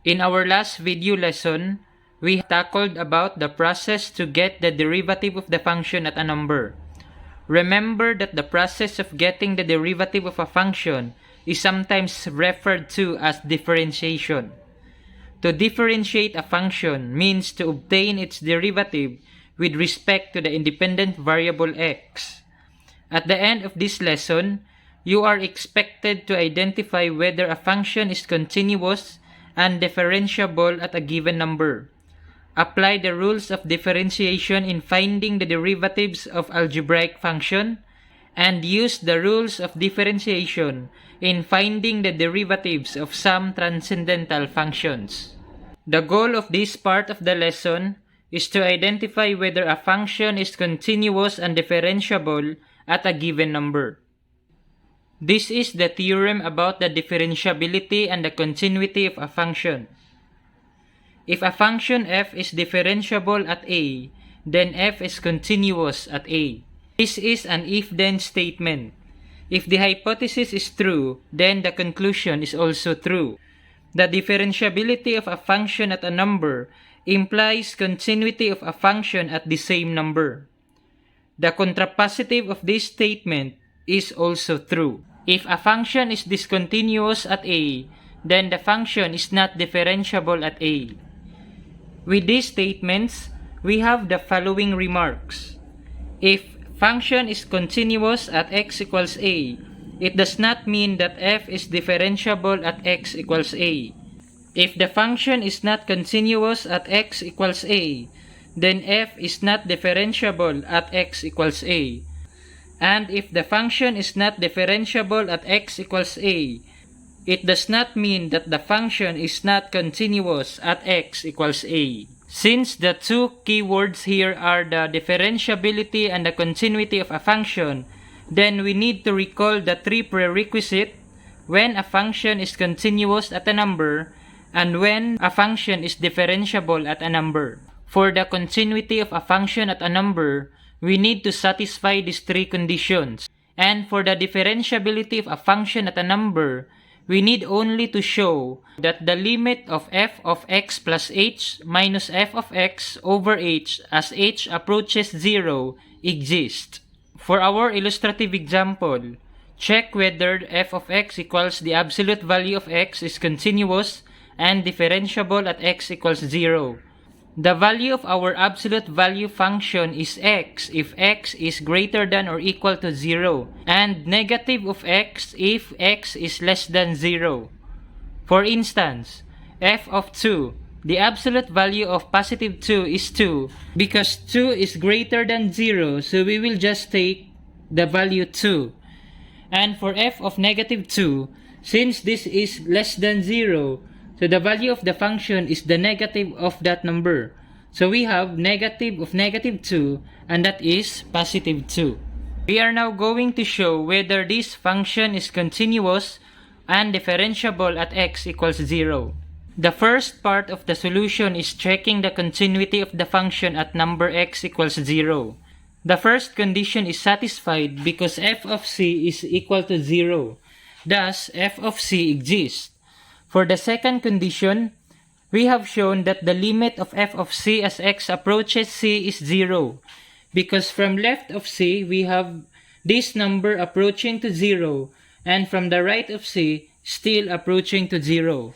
In our last video lesson, we tackled about the process to get the derivative of the function at a number. Remember that the process of getting the derivative of a function is sometimes referred to as differentiation. To differentiate a function means to obtain its derivative with respect to the independent variable x. At the end of this lesson, you are expected to identify whether a function is continuous and differentiable at a given number. Apply the rules of differentiation in finding the derivatives of algebraic function, and use the rules of differentiation in finding the derivatives of some transcendental functions. The goal of this part of the lesson is to identify whether a function is continuous and differentiable at a given number. This is the theorem about the differentiability and the continuity of a function. If a function f is differentiable at a, then f is continuous at a. This is an if-then statement. If the hypothesis is true, then the conclusion is also true. The differentiability of a function at a number implies continuity of a function at the same number. The contrapositive of this statement is also true. If a function is discontinuous at a, then the function is not differentiable at a. With these statements, we have the following remarks. If function is continuous at x equals a, it does not mean that f is differentiable at x equals a. If the function is not continuous at x equals a, then f is not differentiable at x equals a. And if the function is not differentiable at x equals a, it does not mean that the function is not continuous at x equals a. Since the two keywords here are the differentiability and the continuity of a function, then we need to recall the three prerequisites when a function is continuous at a number and when a function is differentiable at a number. For the continuity of a function at a number, we need to satisfy these three conditions. And for the differentiability of a function at a number, we need only to show that the limit of f of x plus h minus f of x over h as h approaches 0 exists. For our illustrative example, check whether f of x equals the absolute value of x is continuous and differentiable at x equals 0. The value of our absolute value function is x if x is greater than or equal to 0, and negative of x if x is less than 0. For instance, f of 2, the absolute value of positive 2 is 2 because 2 is greater than 0, so we will just take the value 2. And for f of negative 2, since this is less than 0, so the value of the function is the negative of that number. So we have negative of negative 2, and that is positive 2. We are now going to show whether this function is continuous and differentiable at x equals 0. The first part of the solution is checking the continuity of the function at number x equals 0. The first condition is satisfied because f of c is equal to 0. Thus, f of c exists. For the second condition, we have shown that the limit of f of c as x approaches c is 0, because from left of c we have this number approaching to 0, and from the right of c still approaching to 0.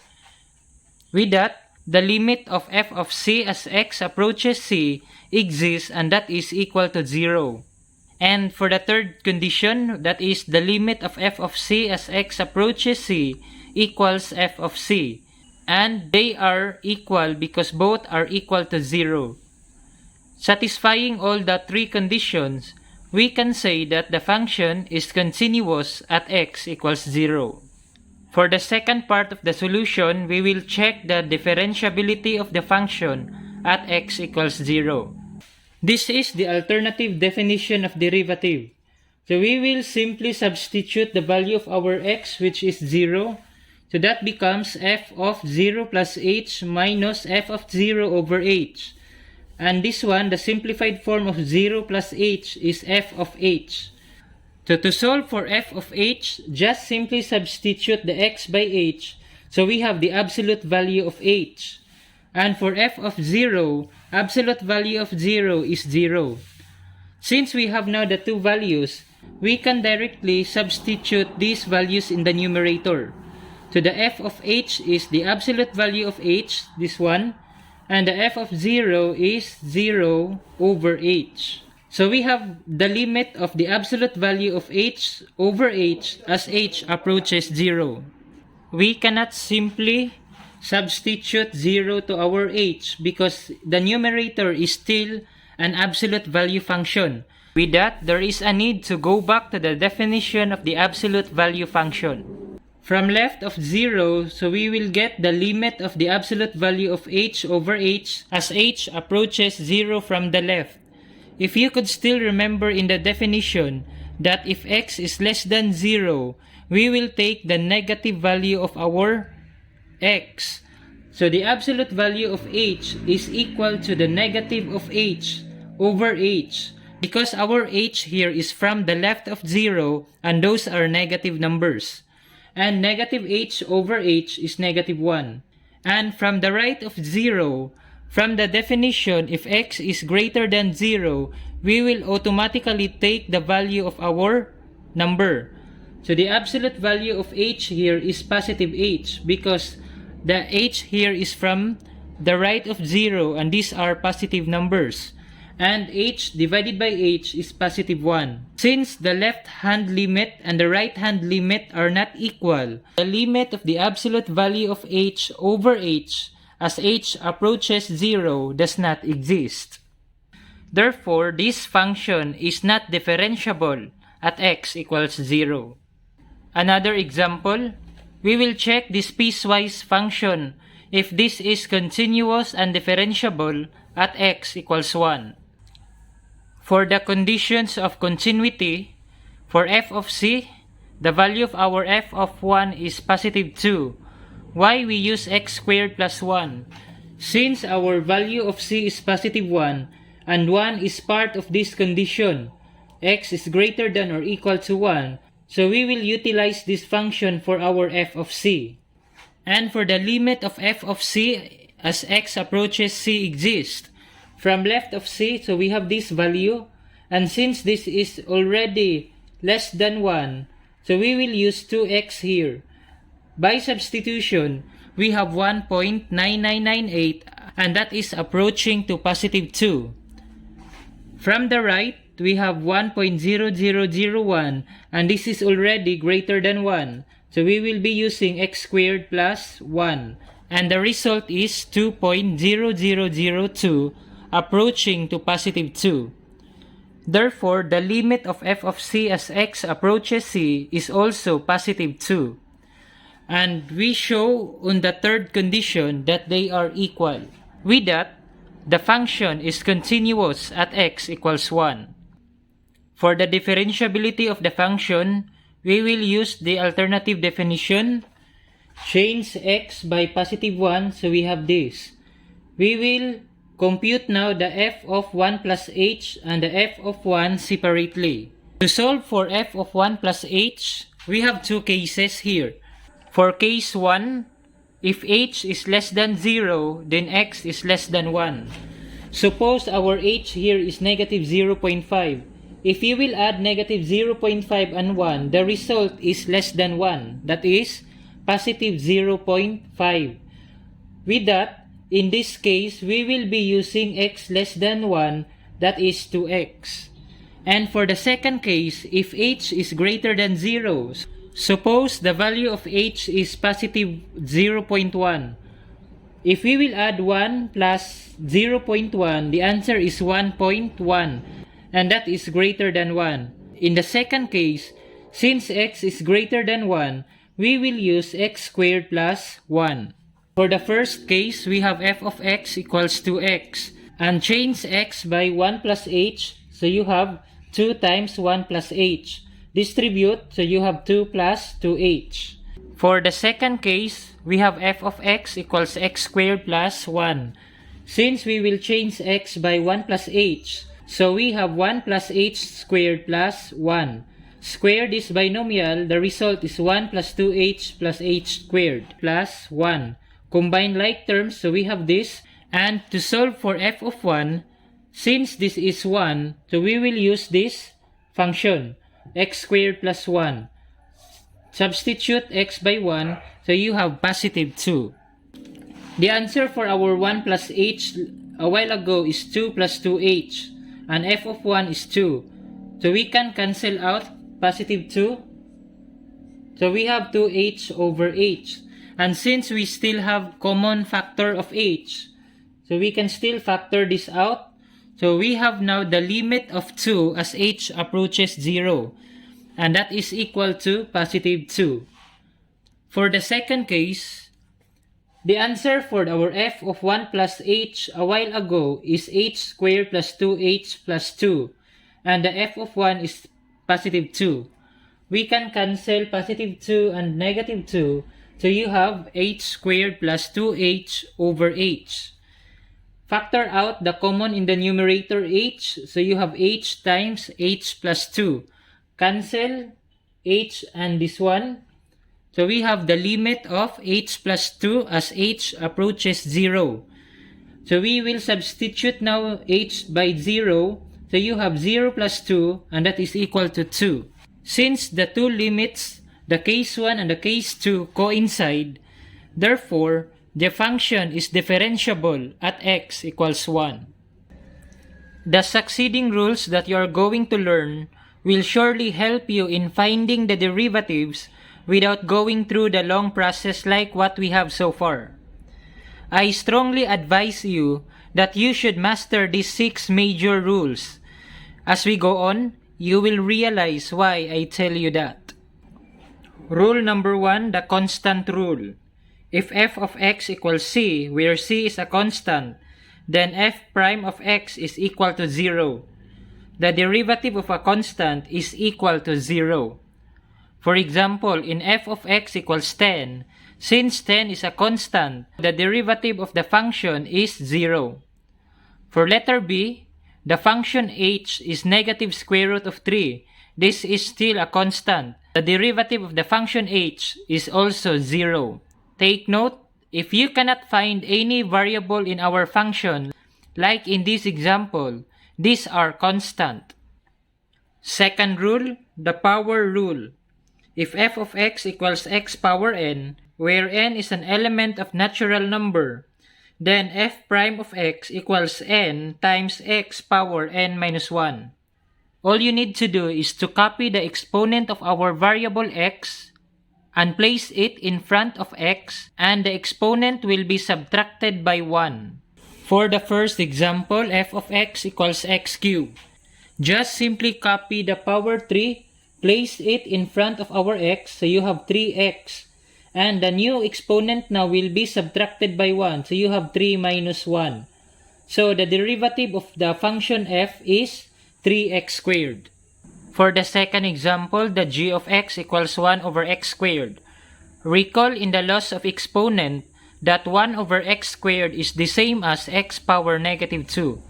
With that, the limit of f of c as x approaches c exists, and that is equal to 0. And for the third condition, that is the limit of f of c as x approaches c equals f of c, and they are equal because both are equal to 0. Satisfying all the three conditions, we can say that the function is continuous at x equals 0. For the second part of the solution, we will check the differentiability of the function at x equals 0. This is the alternative definition of derivative. So we will simply substitute the value of our x, which is 0. So that becomes f of 0 plus h minus f of 0 over h. And this one, the simplified form of 0 plus h is f of h. So to solve for f of h, just simply substitute the x by h So we have the absolute value of h. And for f of 0, absolute value of 0 is 0. Since we have now the two values, we can directly substitute these values in the numerator. So the f of h is the absolute value of h, this one, and the f of 0 is 0 over h. So we have the limit of the absolute value of h over h as h approaches 0. We cannot simply substitute 0 to our h because the numerator is still an absolute value function. With that, there is a need to go back to the definition of the absolute value function. From left of 0, so we will get the limit of the absolute value of h over h as h approaches 0 from the left. If you could still remember in the definition that if x is less than 0, we will take the negative value of our x. So the absolute value of h is equal to the negative of h over h. Because our h here is from the left of 0 and those are negative numbers. And negative h over h is negative 1. And from the right of 0, from the definition, if x is greater than 0, we will automatically take the value of our number. So the absolute value of h here is positive h because the h here is from the right of 0 and these are positive numbers. And h divided by h is positive 1. Since the left hand limit and the right hand limit are not equal, the limit of the absolute value of h over h as h approaches 0 does not exist. Therefore, this function is not differentiable at x equals 0. Another example, we will check this piecewise function if this is continuous and differentiable at x equals 1. For the conditions of continuity, for f of c, the value of our f of 1 is positive 2. Why we use x squared plus 1? Since our value of c is positive 1, and 1 is part of this condition, x is greater than or equal to 1, so we will utilize this function for our f of c. And for the limit of f of c as x approaches c exists, from left of c, so we have this value, and since this is already less than 1, so we will use 2x here. By substitution, we have 1.9998 and that is approaching to positive 2. From the right, we have 1.0001 and this is already greater than 1. So we will be using x squared plus 1 and the result is 2.0002 approaching to positive 2. Therefore, the limit of f of c as x approaches c is also positive 2. And we show on the third condition that they are equal. With that, the function is continuous at x equals 1. For the differentiability of the function, we will use the alternative definition. Change x by positive 1, so we have this. We will compute now the f of 1 plus h and the f of 1 separately. To solve for f of 1 plus h, we have two cases here. For case 1, if h is less than 0, then x is less than 1. Suppose our h here is negative 0.5. If you will add negative 0.5 and 1, the result is less than 1. That is positive 0.5. With that, in this case, we will be using x less than 1, that is 2x. And for the second case, if h is greater than 0, suppose the value of h is positive 0.1. If we will add 1 plus 0.1, the answer is 1.1, and that is greater than 1. In the second case, since x is greater than 1, we will use x squared plus 1. For the first case, we have f of x equals 2x. And change x by 1 plus h, so you have 2 times 1 plus h. Distribute, so you have 2 plus 2h. For the second case, we have f of x equals x squared plus 1. Since we will change x by 1 plus h, so we have 1 plus h squared plus 1. Square this binomial, the result is 1 plus 2h plus h squared plus 1. Combine like terms, so we have this. And to solve for f of 1, since this is 1, so we will use this function, x squared plus 1. Substitute x by 1, so you have positive 2. The answer for our 1 plus h a while ago is 2 plus 2h, and f of 1 is 2. So we can cancel out positive 2. So we have 2h over h. And since we still have common factor of h, so we can still factor this out. So we have now the limit of 2 as h approaches 0. And that is equal to positive 2. For the second case, the answer for our f of 1 plus h a while ago is h squared plus 2h plus 2. And the f of 1 is positive 2. We can cancel positive 2 and negative 2. So you have h squared plus 2h over h. Factor out the common in the numerator h. So you have h times h plus 2. Cancel h and this one. So we have the limit of h plus 2 as h approaches 0. So we will substitute now h by 0. So you have 0 plus 2 and that is equal to 2. Since the two limits, the case 1 and the case 2 coincide, therefore, the function is differentiable at x equals 1. The succeeding rules that you are going to learn will surely help you in finding the derivatives without going through the long process like what we have so far. I strongly advise you that you should master these 6 major rules. As we go on, you will realize why I tell you that. Rule number 1, the constant rule. If f of x equals c, where c is a constant, then f prime of x is equal to 0. The derivative of a constant is equal to 0. For example, in f of x equals 10, since 10 is a constant, the derivative of the function is 0. For letter b, the function h is negative square root of 3. This is still a constant. The derivative of the function h is also 0. Take note, if you cannot find any variable in our function, like in this example, these are constant. Second rule, the power rule. If f of x equals x power n, where n is an element of natural number, then f prime of x equals n times x power n minus 1. All you need to do is to copy the exponent of our variable x and place it in front of x, and the exponent will be subtracted by 1. For the first example, f of x equals x cubed. Just simply copy the power 3, place it in front of our x, so you have 3x. And the new exponent now will be subtracted by 1, so you have 3 minus 1. So the derivative of the function f is 3x squared. For the second example, the g of x equals 1 over x squared. Recall in the laws of exponent that 1 over x squared is the same as x power negative 2.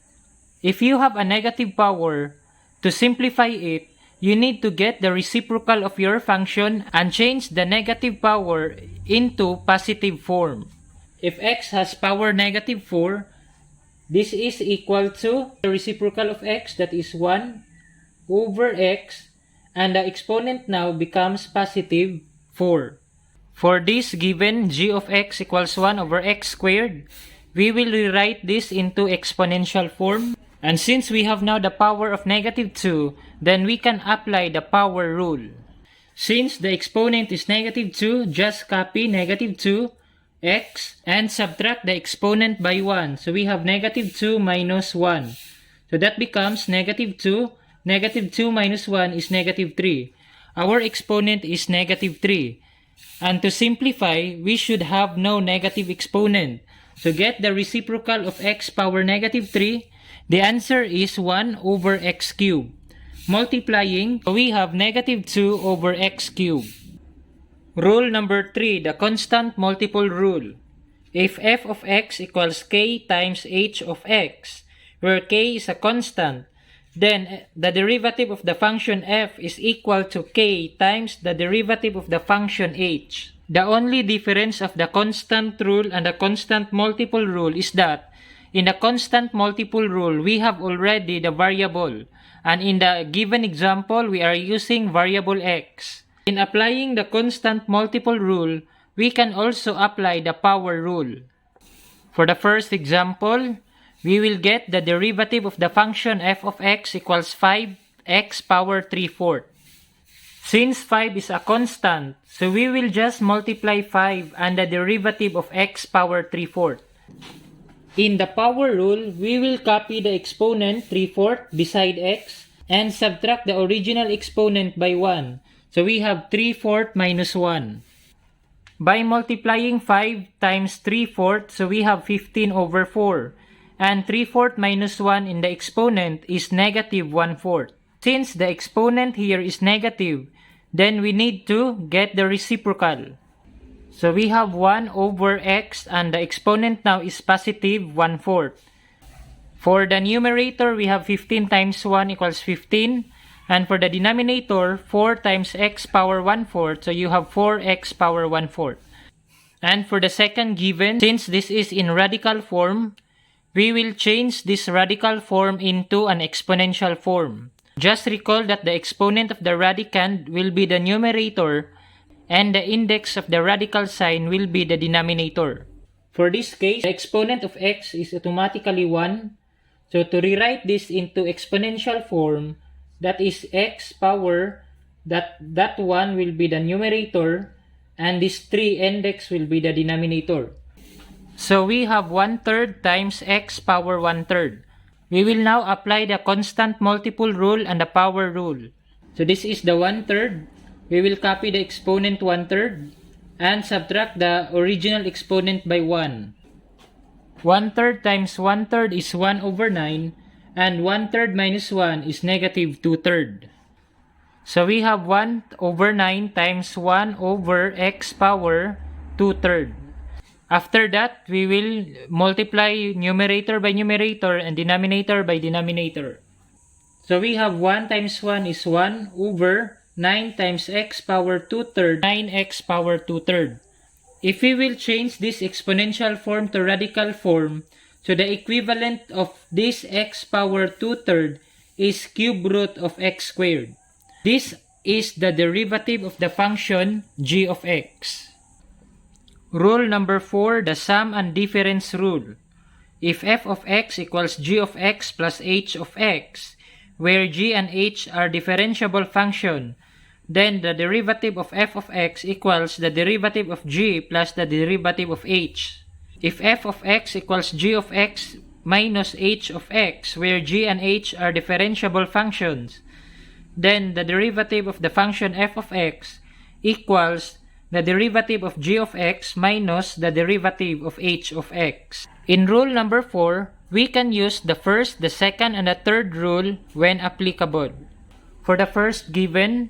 If you have a negative power, to simplify it, you need to get the reciprocal of your function and change the negative power into positive form. If x has power negative 4, this is equal to the reciprocal of x, that is 1 over x, and the exponent now becomes positive 4. For this given g of x equals 1 over x squared, we will rewrite this into exponential form. And since we have now the power of negative 2, then we can apply the power rule. Since the exponent is negative 2, just copy negative 2, x, and subtract the exponent by 1. So we have negative 2 minus 1. So that becomes negative 2. Negative 2 minus 1 is negative 3. Our exponent is negative 3. And to simplify, we should have no negative exponent. So get the reciprocal of x power negative 3. The answer is 1 over x cubed. Multiplying, we have negative 2 over x cubed. Rule number 3, the constant multiple rule. If f of x equals k times h of x, where k is a constant, then the derivative of the function f is equal to k times the derivative of the function h. The only difference of the constant rule and the constant multiple rule is that in the constant multiple rule, we have already the variable, and in the given example, we are using variable x. In applying the constant multiple rule, we can also apply the power rule. For the first example, we will get the derivative of the function f of x equals 5x power 3/4. Since 5 is a constant, so we will just multiply 5 and the derivative of x power 3/4. In the power rule, we will copy the exponent 3/4 beside x and subtract the original exponent by 1. So we have 3/4 minus 1. By multiplying 5 times 3/4, so we have 15 over 4. And 3/4 minus 1 in the exponent is negative 1/4. Since the exponent here is negative, then we need to get the reciprocal. So we have 1 over x and the exponent now is positive 1/4. For the numerator, we have 15 times 1 equals 15. And for the denominator, 4 times x power 1/4, so you have 4x power 1/4. And for the second given, since this is in radical form, we will change this radical form into an exponential form. Just recall that the exponent of the radicand will be the numerator and the index of the radical sign will be the denominator. For this case, the exponent of x is automatically 1. So to rewrite this into exponential form, that is x power, that 1 will be the numerator, and this 3 index will be the denominator. So we have 1/3 times x power 1/3. We will now apply the constant multiple rule and the power rule. So this is the 1/3. We will copy the exponent 1/3 and subtract the original exponent by 1. 1/3 times 1/3 is 1 over 9. And 1/3 minus 1 is negative 2/3. So we have 1 over 9 times 1 over x power 2/3. After that, we will multiply numerator by numerator and denominator by denominator. So we have 1 times 1 is 1 over 9 times x power 2/3, 9x power 2/3. If we will change this exponential form to radical form, so the equivalent of this x power 2/3 is cube root of x squared. This is the derivative of the function g of x. Rule number 4, the sum and difference rule. If f of x equals g of x plus h of x, where g and h are differentiable function, then the derivative of f of x equals the derivative of g plus the derivative of h. If f of x equals g of x minus h of x, where g and h are differentiable functions, then the derivative of the function f of x equals the derivative of g of x minus the derivative of h of x. In rule number 4, we can use the first, the second, and the third rule when applicable. For the first given,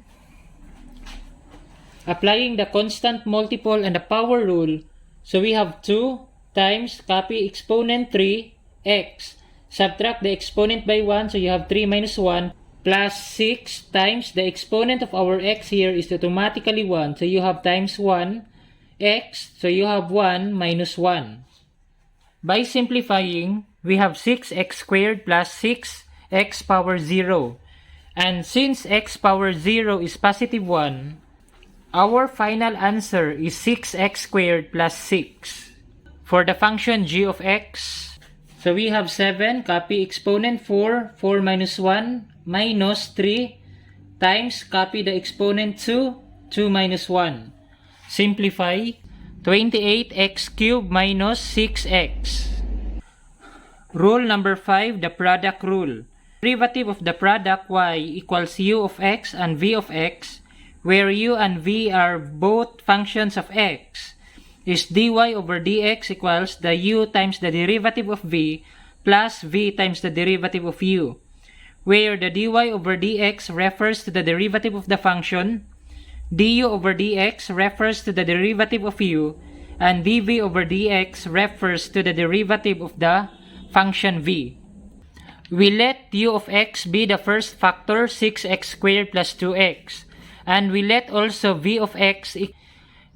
applying the constant multiple and the power rule, so we have 2 times copy exponent 3 x, subtract the exponent by 1, so you have 3 minus 1, plus 6 times the exponent of our x here is automatically 1, so you have times 1 x, so you have 1 minus 1. By simplifying, we have 6x squared plus 6x power 0. And since x power 0 is positive 1, our final answer is 6x squared plus 6. For the function g of x, so we have 7, copy exponent 4, 4 minus 1, minus 3, times copy the exponent 2, 2 minus 1. Simplify, 28x cubed minus 6x. Rule number 5, the product rule. Derivative of the product y equals u of x and v of x, where u and v are both functions of x, is dy over dx equals the u times the derivative of v plus v times the derivative of u, where the dy over dx refers to the derivative of the function, du over dx refers to the derivative of u, and dv over dx refers to the derivative of the function v. We let u of x be the first factor, 6x squared plus 2x. And we let also v of x,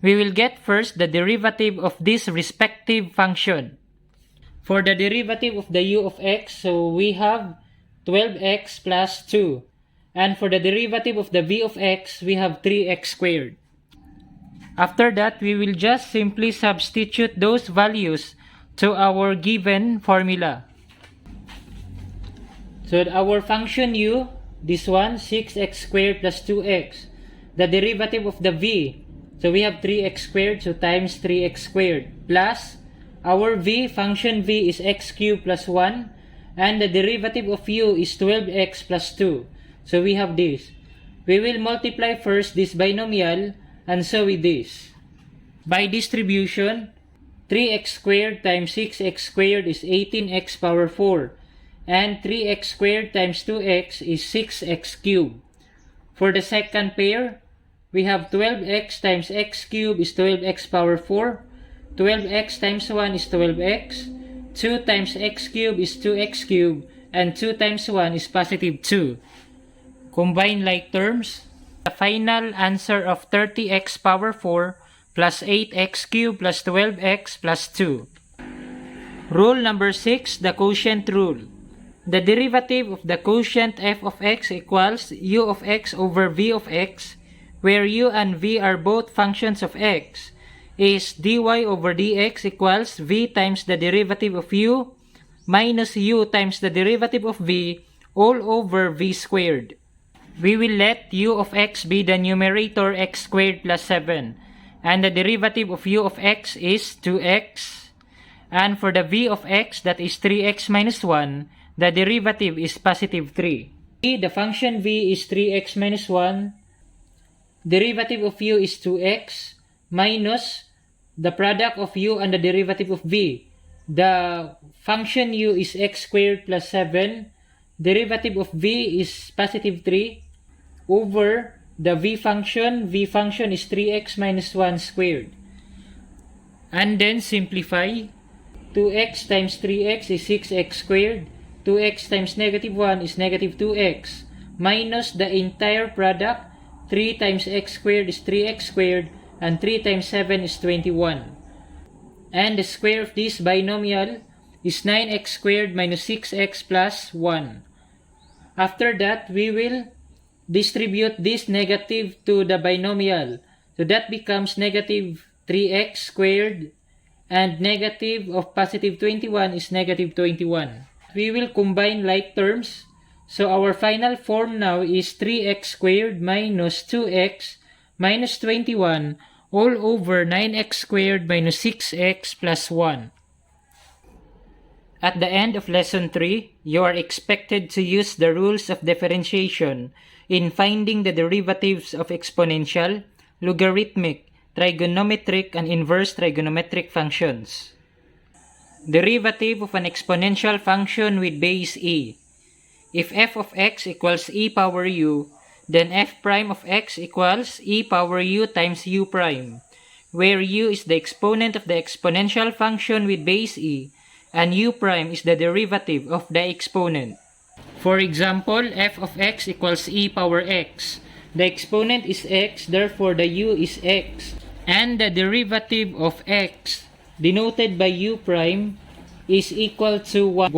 we will get first the derivative of this respective function. For the derivative of the u of x, so we have 12x plus 2. And for the derivative of the v of x, we have 3x squared. After that, we will just simply substitute those values to our given formula. So our function u, this one, 6x squared plus 2x. The derivative of the v, so we have 3x squared, so times 3x squared. Plus, our v, function v is x cubed plus 1. And the derivative of u is 12x plus 2. So we have this. We will multiply first this binomial, and so with this. By distribution, 3x squared times 6x squared is 18x power 4. And 3x squared times 2x is 6x cubed. For the second pair, we have 12x times x cubed is 12x power 4. 12x times 1 is 12x. 2 times x cubed is 2x cubed. And 2 times 1 is positive 2. Combine like terms. The final answer of 30x power 4 plus 8x cubed plus 12x plus 2. Rule number 6, the quotient rule. The derivative of the quotient f of x equals u of x over v of x, where u and v are both functions of x, is dy over dx equals v times the derivative of u minus u times the derivative of v all over v squared. We will let u of x be the numerator x squared plus 7, and the derivative of u of x is 2x. And for the v of x, that is 3x minus 1, the derivative is positive 3. The function v is 3x minus 1. Derivative of u is 2x minus the product of u and the derivative of v. The function u is x squared plus 7. Derivative of v is positive 3 over the v function. V function is 3x minus 1 squared. And then simplify. 2x times 3x is 6x squared. 2x times negative 1 is negative 2x. Minus the entire product. 3 times x squared is 3x squared. And 3 times 7 is 21. And the square of this binomial is 9x squared minus 6x plus 1. After that, we will distribute this negative to the binomial. So that becomes negative 3x squared, and negative of positive 21 is negative 21. We will combine like terms. So our final form now is 3x squared minus 2x minus 21 all over 9x squared minus 6x plus 1. At the end of lesson 3, you are expected to use the rules of differentiation in finding the derivatives of exponential, logarithmic, trigonometric, and inverse trigonometric functions. Derivative of an exponential function with base e. If f of x equals e power u, then f prime of x equals e power u times u prime, where u is the exponent of the exponential function with base e, and u prime is the derivative of the exponent. For example, f of x equals e power x. The exponent is x, therefore the u is x. And the derivative of x, denoted by u prime, is equal to 1.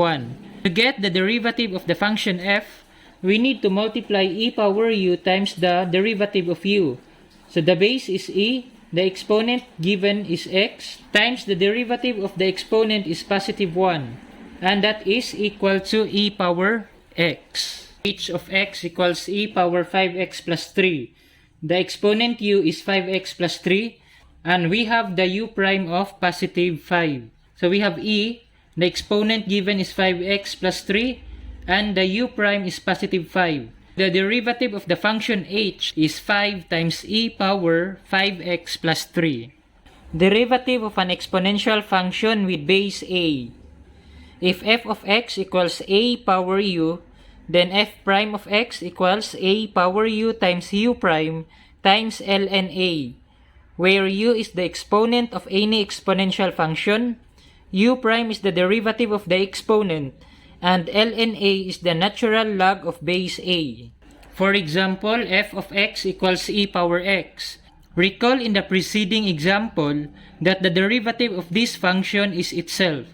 To get the derivative of the function f, we need to multiply e power u times the derivative of u. So the base is e, the exponent given is x, times the derivative of the exponent is positive 1. And that is equal to e power x. H of x equals e power 5x plus 3. The exponent u is 5x plus 3. And we have the u prime of positive 5. So we have e, the exponent given is 5x plus 3. And the u prime is positive 5. The derivative of the function h is 5 times e power 5x plus 3. Derivative of an exponential function with base a. If f of x equals a power u, then f prime of x equals a power u times u prime times ln a, where u is the exponent of any exponential function, u prime is the derivative of the exponent, and ln A is the natural log of base A. For example, f of x equals e power x. Recall in the preceding example that the derivative of this function is itself.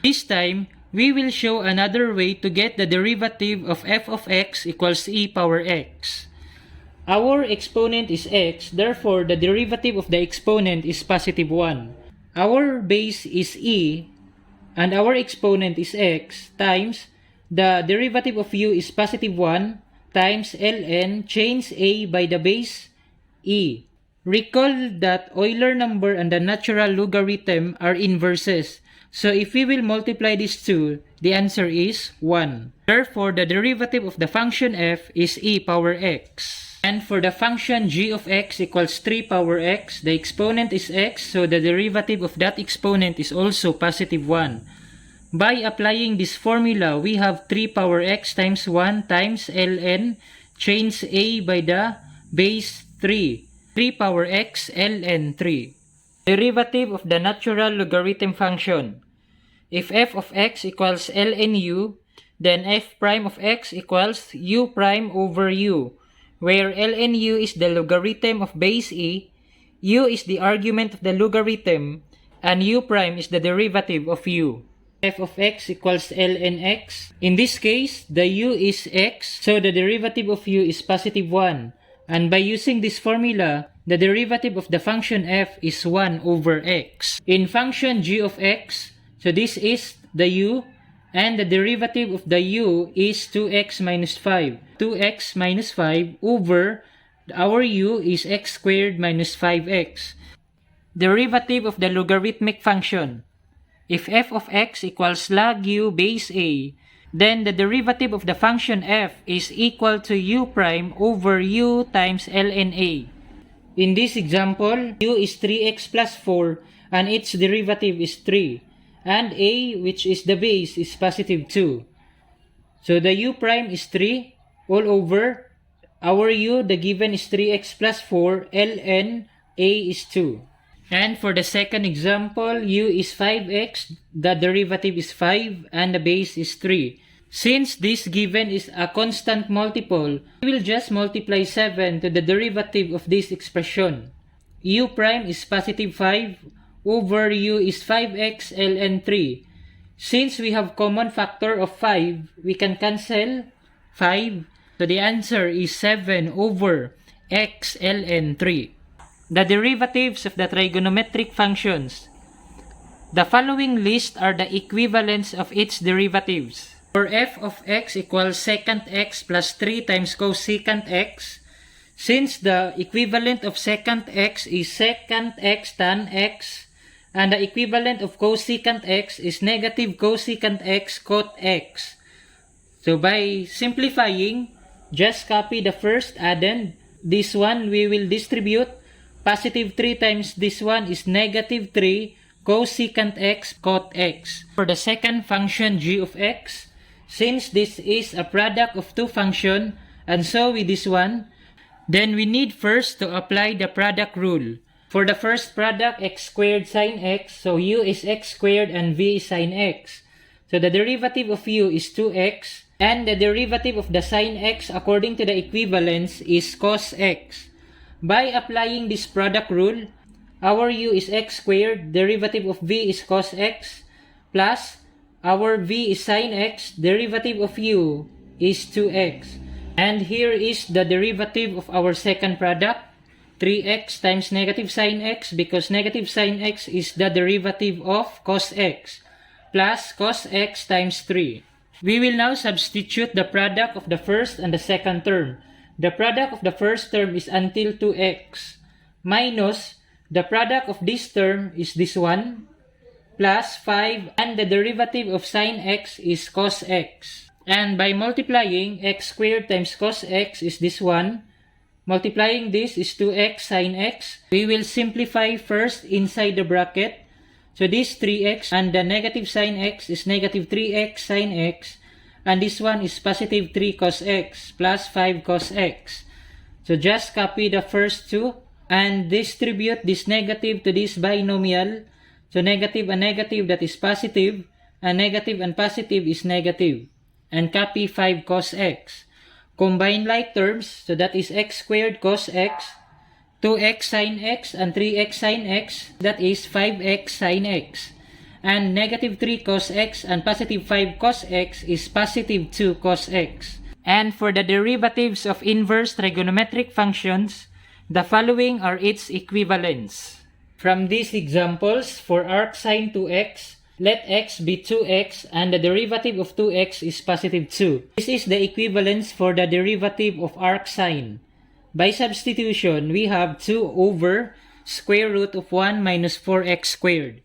This time, we will show another way to get the derivative of f of x equals e power x. Our exponent is x, therefore the derivative of the exponent is positive 1. Our base is e, and our exponent is x, times the derivative of u is positive 1 times ln change a by the base e. Recall that Euler number and the natural logarithm are inverses. So if we will multiply these two, the answer is 1. Therefore, the derivative of the function f is e power x. And for the function g of x equals 3 power x, the exponent is x, so the derivative of that exponent is also positive 1. By applying this formula, we have 3 power x times 1 times ln change a by the base 3. 3 power x ln 3. Derivative of the natural logarithm function. If f of x equals ln u, then f prime of x equals u prime over u, where ln u is the logarithm of base e, u is the argument of the logarithm, and u prime is the derivative of u. F of x equals ln x. In this case, the u is x, so the derivative of u is positive 1. And by using this formula, the derivative of the function f is 1 over x. In function g of x, so this is the u, and the derivative of the u is 2x minus 5. 2x minus 5 over our u is x squared minus 5x. Derivative of the logarithmic function. If f of x equals log u base a, then the derivative of the function f is equal to u prime over u times ln a. In this example, u is 3x plus 4 and its derivative is 3. And a, which is the base, is positive 2. So the u prime is 3 all over. Our u, the given is 3x plus 4, ln a is 2. And for the second example, u is 5x, the derivative is 5, and the base is 3. Since this given is a constant multiple, we will just multiply 7 to the derivative of this expression. U prime is positive 5 over u is 5x ln 3. Since we have common factor of 5, we can cancel 5. So the answer is 7 over x ln 3. The derivatives of the trigonometric functions. The following list are the equivalents of its derivatives. For f of x equals secant x plus 3 times cosecant x, since the equivalent of secant x is secant x tan x, and the equivalent of cosecant x is negative cosecant x cot x. So by simplifying, just copy the first addend. This one we will distribute. Positive 3 times this one is negative 3 cosecant x cot x. For the second function g of x, since this is a product of two functions, and so with this one, then we need first to apply the product rule. For the first product, x squared sine x, so u is x squared and v is sine x. So the derivative of u is 2x, and the derivative of the sine x according to the equivalence is cos x. By applying this product rule, our u is x squared, derivative of v is cos x, plus our v is sine x, derivative of u is 2x. And here is the derivative of our second product, 3x times negative sine x, because negative sine x is the derivative of cos x, plus cos x times 3. We will now substitute the product of the first and the second term. The product of the first term is until 2x, minus the product of this term is this one, plus 5, and the derivative of sine x is cos x. And by multiplying, x squared times cos x is this one. Multiplying this is 2x sine x. We will simplify first inside the bracket. So this 3x and the negative sine x is negative 3x sine x. And this one is positive 3 cos x plus 5 cos x. So just copy the first two and distribute this negative to this binomial. So negative and negative, that is positive. and negative and positive is negative. And copy 5 cos x. Combine like terms, so that is x squared cos x, 2x sin x, and 3x sin x, that is 5x sin x. And negative 3 cos x and positive 5 cos x is positive 2 cos x. And for the derivatives of inverse trigonometric functions, the following are its equivalents. From these examples, for arc sine 2x, let x be 2x and the derivative of 2x is positive 2. This is the equivalence for the derivative of arc sine. By substitution, we have 2 over square root of 1 minus 4x squared.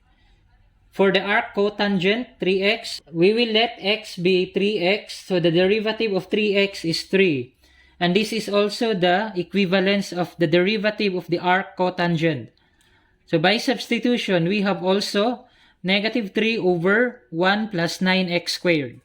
For the arc cotangent, 3x, we will let x be 3x, so the derivative of 3x is 3. And this is also the equivalence of the derivative of the arc cotangent. So by substitution, we have also negative 3 over 1 plus 9x squared.